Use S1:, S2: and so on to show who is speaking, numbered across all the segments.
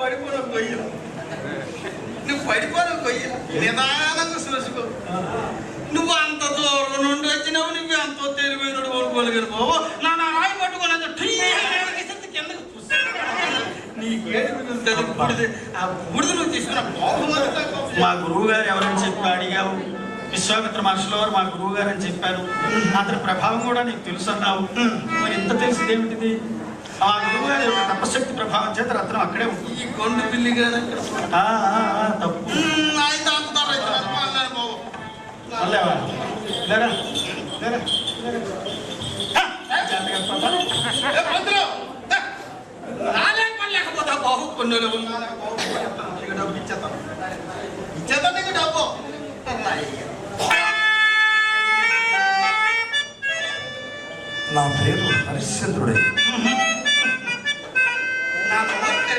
S1: పడిపోవడం కొయ్య, నువ్వు పడిపోవడం కొయ్య, నిదానంగా చూసుకో. నువ్వు అంత దూరం నుండి వచ్చినావు, నువ్వు ఎంతో తెలివైనడు కొనుక్కోలేరు బాబు. నా రాయి పట్టుకొని అంత కిందకు నీకేది ఆ బూడిద నువ్వు తీసుకున్న బాబు. మా గురువు గారు ఎవరని చెప్పి అడిగావు? విశ్వామిత్ర మహర్షుల వారు మా గురువు గారు అని చెప్పారు. అతని ప్రభావం కూడా నీకు తెలుసు అన్నావు. మరి ఇంత తెలిసింది ఏమిటిది? ఆ గురువు గారి యొక్క తపశక్తి ప్రభావం చేత రత్నం అక్కడే ఉంది. ఈ కొండ పిల్లి తప్పు లేకపోతా బాబు. కొన్ని డబ్బు ఇచ్చేస్తాను, ఇచ్చేద్దాం నీకు డబ్బు.
S2: నా పేరు హరిశ్చంద్రుడే.
S1: నా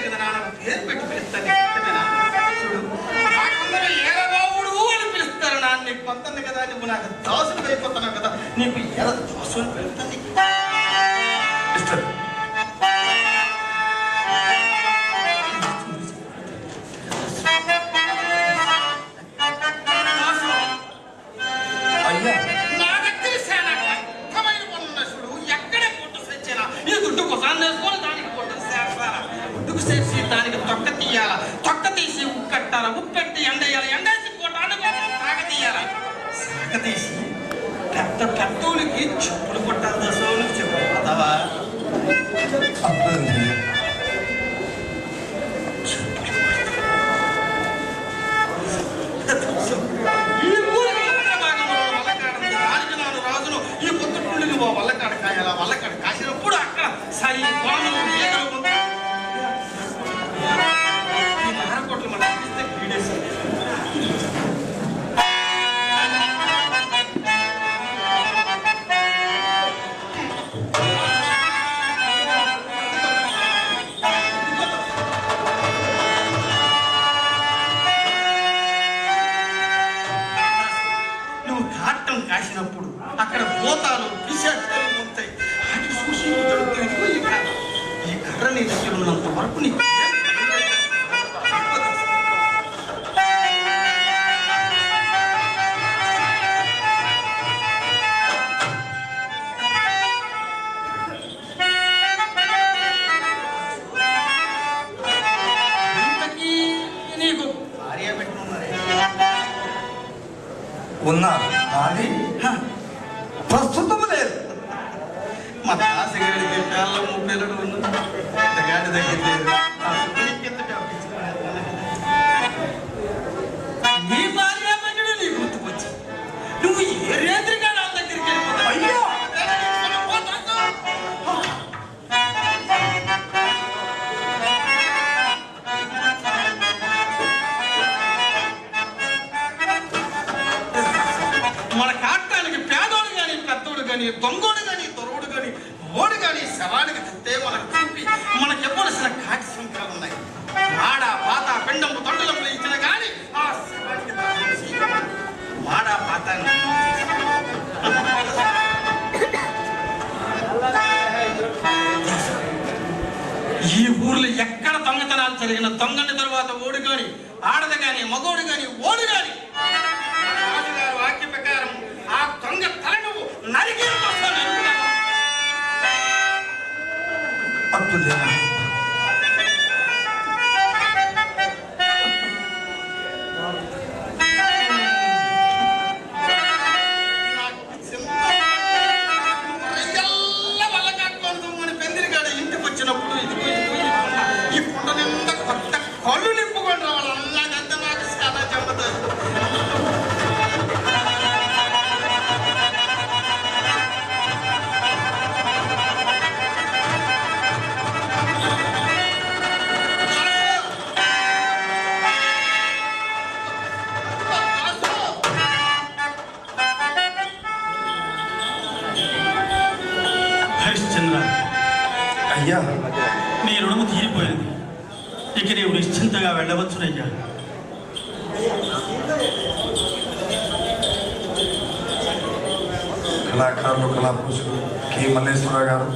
S1: కదా నా పేరు పెట్టి పిలుస్తాను. నాకందరూ ఏరబాబుడు అని పిలుస్తారు. నా నీకు కొంతంది కదా, నువ్వు నాకు దోసులు అయిపోతున్నావు కదా, నీకు ఎర దోసులు పెడుతుంది. దానికి తొక్క తీయాల, తొక్క తీసి ఉక్కట్టాల, ఉప్పెట్టి ఎండేయాలి, ఎండేసి సాగ తీయాల, సాగ తీసి పెద్ద పెద్దోళ్ళకి చెప్పులు కొట్టాలి. దశోళ్ళకి చెప్పులు కొడతావా? ఈ ఊరికి వల్లకాడ దానికి నాను రాజును ఈ పొద్దుటూళ్ళకి వల్లకాడ కాయాల. వల్లకాడ కాసినప్పుడు అక్కడ సై కోణం కాసినప్పుడు అక్కడ భూతాలు పిశాచాలు ఉంటాయి. వాటి చూసి ఈ కర్ర నీ దగ్గర ఉన్నంత వరకు నీకు నీకు భార్య పెట్టుకున్నారే
S2: ఉన్నారు. అది ప్రస్తుతం లేదు.
S1: మా దాసగాడికి పేర్ల ముప్పేళ్ళు ఉన్నది, గాడి దగ్గర లేదు. నీ భార్య పెట్టడు నీ గుర్తుకొచ్చి నువ్వు ఏ రేత్రిగా నా దగ్గరికి వెళ్ళిపోతావు? అయ్యో మన కాటానికి పేదోడు కానీ పెద్దోడు కానీ దొంగోడు కానీ దొరవుడు కానీ ఓడు కానీ శవానికి తెస్తే మనకు చూపి మనకివ్వవలసిన కాటి సంఖ్యలు ఉన్నాయి. మాడ పాత పిండము తొండలములు ఇచ్చిన కానీ ఆ శవానికి మాడ పాతాన్ని ఈ ఊర్లో ఎక్కడ దొంగతనాలు జరిగిన దొంగని తర్వాత ఓడు కానీ ఆడది కానీ మగోడు కానీ ఓడు కానీ వాక్య ప్రకారం ఆ దొంగ తల నువ్వు నరికి వల్ల కట్టుకోవడం మన పెందిరిగాడ ఇంటికి వచ్చినప్పుడు ఇదిగో ఈ పుట్ట నిండా కొత్త కళ్ళు నింపుకొని రావాలి. అలాగంతా నాకు చాలా చెబుతుంది.
S2: అయ్యా,
S1: నీ రుణము తీరిపోయింది. ఇక నీవు నిశ్చింతగా వెళ్ళవచ్చునయ్యా.
S2: కళాకారులు, కళాపురుషులు కె మల్లేశ్వరరావు గారు,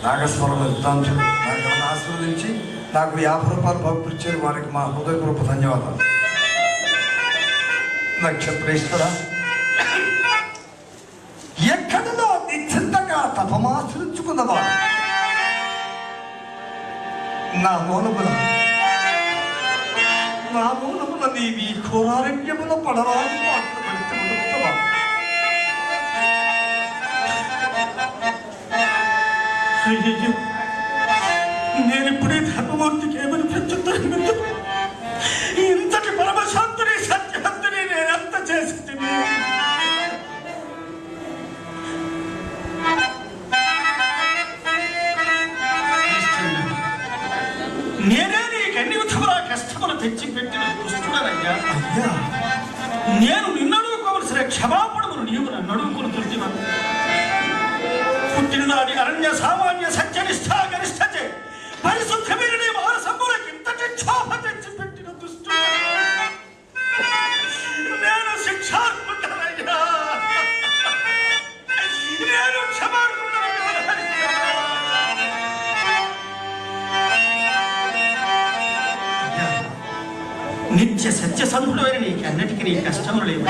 S2: నాగస్వరం విద్వాంసులు నాకు ఆశీర్వదించి నాకు 50 రూపాయలు పంపించారు, వారికి మా హృదయపూర్వక ధన్యవాదాలు. నక్షత్రేశ్వర, ఎక్కడలో నిశ్చింతగా తపమాచరించుకున్నవాడు నా మూలమున నీవి ఘోరారణ్యముల పడరాని మాటలు పెడుతున్నా.
S1: అయ్యో, నేను ఇప్పుడే ధర్మమూర్తికి ఏమని ప్రత్యుత్తరం ఇంతటి పరమశాంతుని సత్యవంతుని నేనెంత చేసి నేనే నీకు అన్ని విధములా కష్టములు తెచ్చిపెట్టిన దుష్టుడనయ్యా. నేను నిన్ను అడుగుకోవలసిన క్షమాపణములు నీవు నన్ను అడుగుకుని తృప్తివను. పుట్టిన నాటి అరణ్య సామాన్య సత్యనిష్ఠా గరిష్టచే పరిశుద్ధమైన నీ మానసములకు ఇంతటి క్షోభ తెచ్చిపెట్టిన దుష్టుడు నేను శిక్షాత్మకనయ్యా. నేను క్షమార్హుడనయ్యా. నిత్య సత్యసంధుడైన నీకన్నిటికీ నీ కష్టములు లేవు.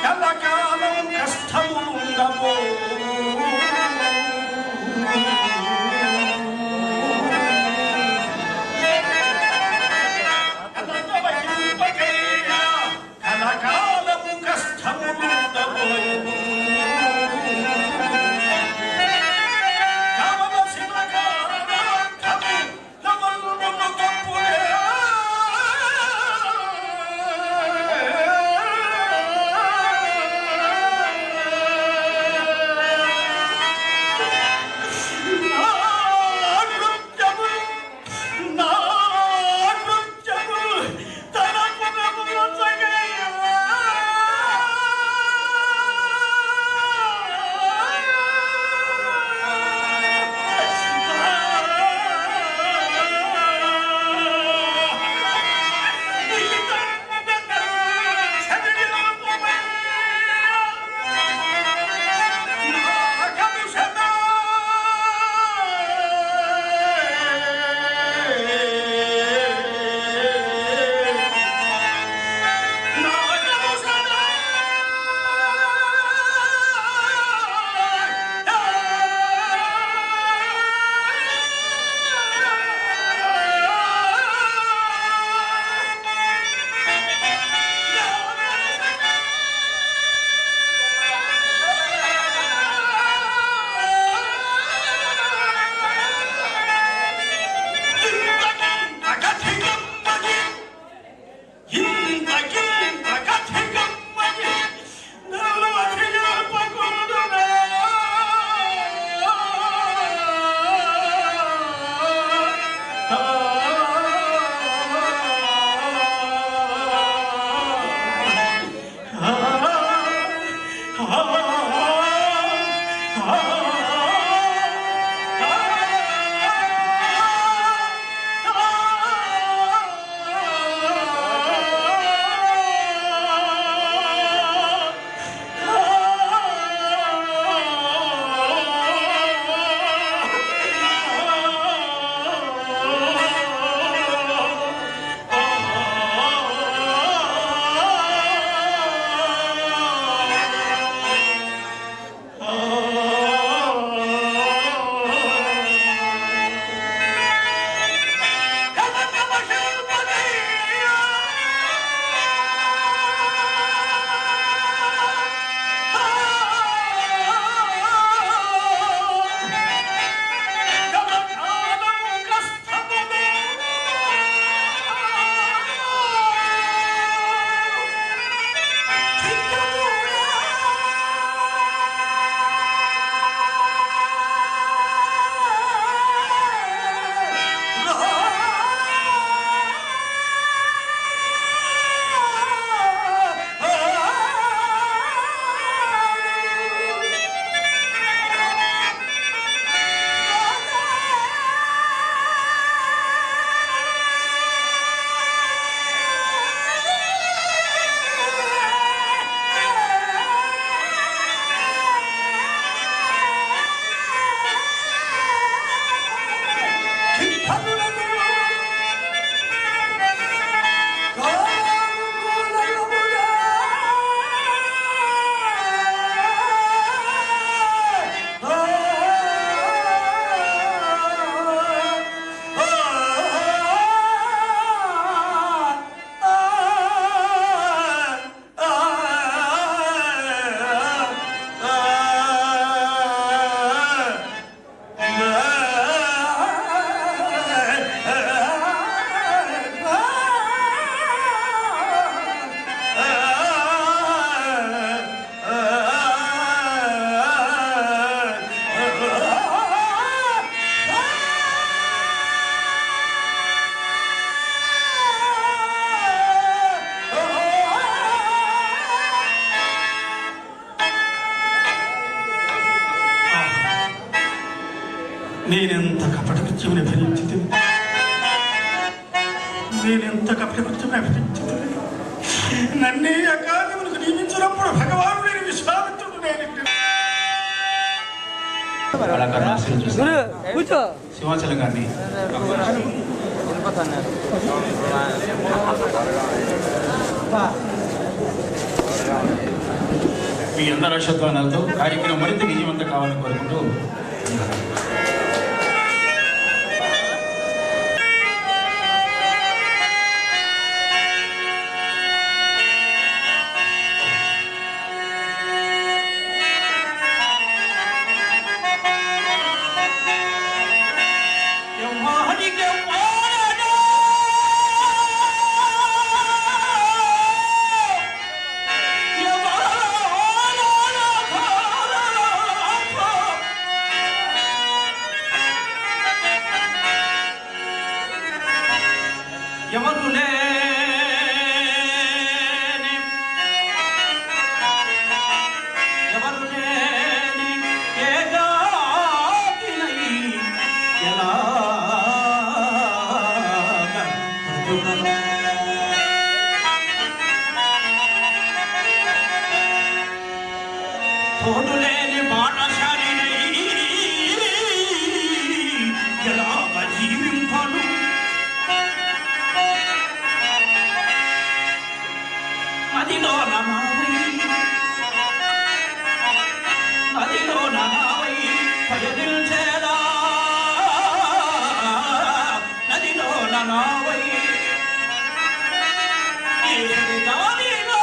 S1: కలకాలం కష్టములు ఉండబో కలకాలము కష్టములు ఉండబో కావలసిన కారణార్థము నేనెంత కపటకృత్యముని భరించితిని, నేనెంత కపటకృత్యముని భరించితిని. నన్నే అకార్యములకు నియమించినప్పుడు భగవాను నేను విశ్వామిత్రుడు
S3: కూర్చో
S1: సింహాచలం గారిని మీ అందరి ఆశీర్వాదాలతో కార్యక్రమం మరింత విజయవంతం కావాలని కోరుకుంటూ ఎవరు లేని ఏగాకినై ఎలాగ బ్రతుకను. తోడు లేని బాటశాలినై ఎలాగ జీవింపను. నదిలో నావై పయనించేదా, నదిలో నావై గాలిలో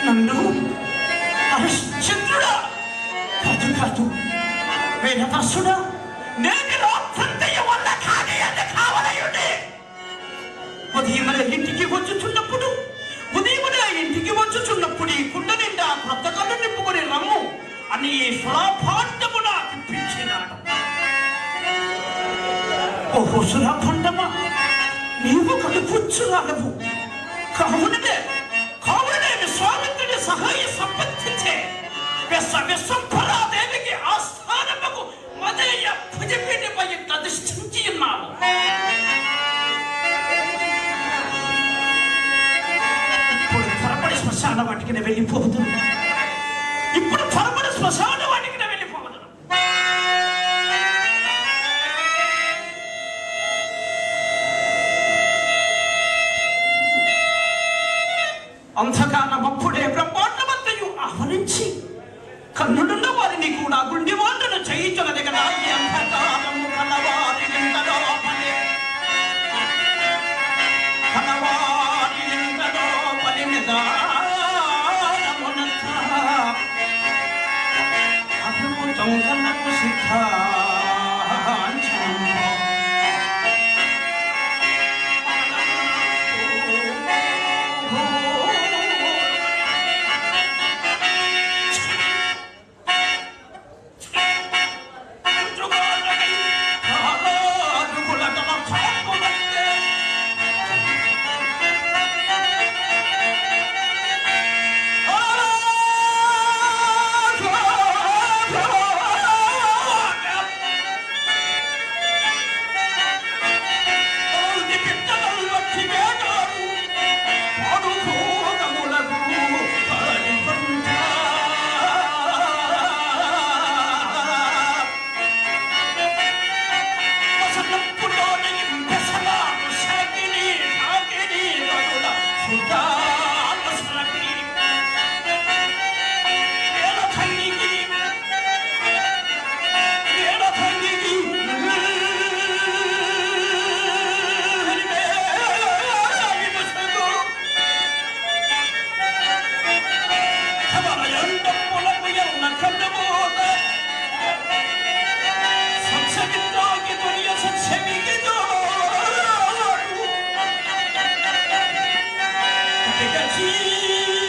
S1: నన్ను హరిశ్చంద్రుడా కాదు కాదు వేదవసుడా నేను రాత్రంతయ్య వల్ల కానీ అది కావలయుండే. ఉదయమున ఇంటికి వచ్చుచున్నప్పుడు ఈ కుండ నిండా క్రొత్త కళ్ళు నింపుకొని రమ్ము అని ఈ సురాభాండము నాకు ఇప్పించినాడు. ఓహో సురాభాండమా, నీవు కలుపుచ్చురాలవు. కావుననే విశ్వామిత్రుడి సహాయ సంబంధించే విశ్వంభరాదేవికి ఆస్థానముకు మదయ్య భుజపీఠపై ప్రతిష్ఠించి ఉన్నాము. ఇప్పుడు త్వరపడి శ్మశాన వాటికి వెళ్ళిపోదును. అంధకారమప్పుడే బ్రహ్మాండమంతయు ఆవరించి కన్నుడున్న వారిని కూడా గుండె వాండ్రను చేయించున్నది కదా. ఈ అంధకారము కలవారి నిందలోపలే నిదానమునంత అద్భుతం కన్నకు సిద్ధాంచనం జీవితం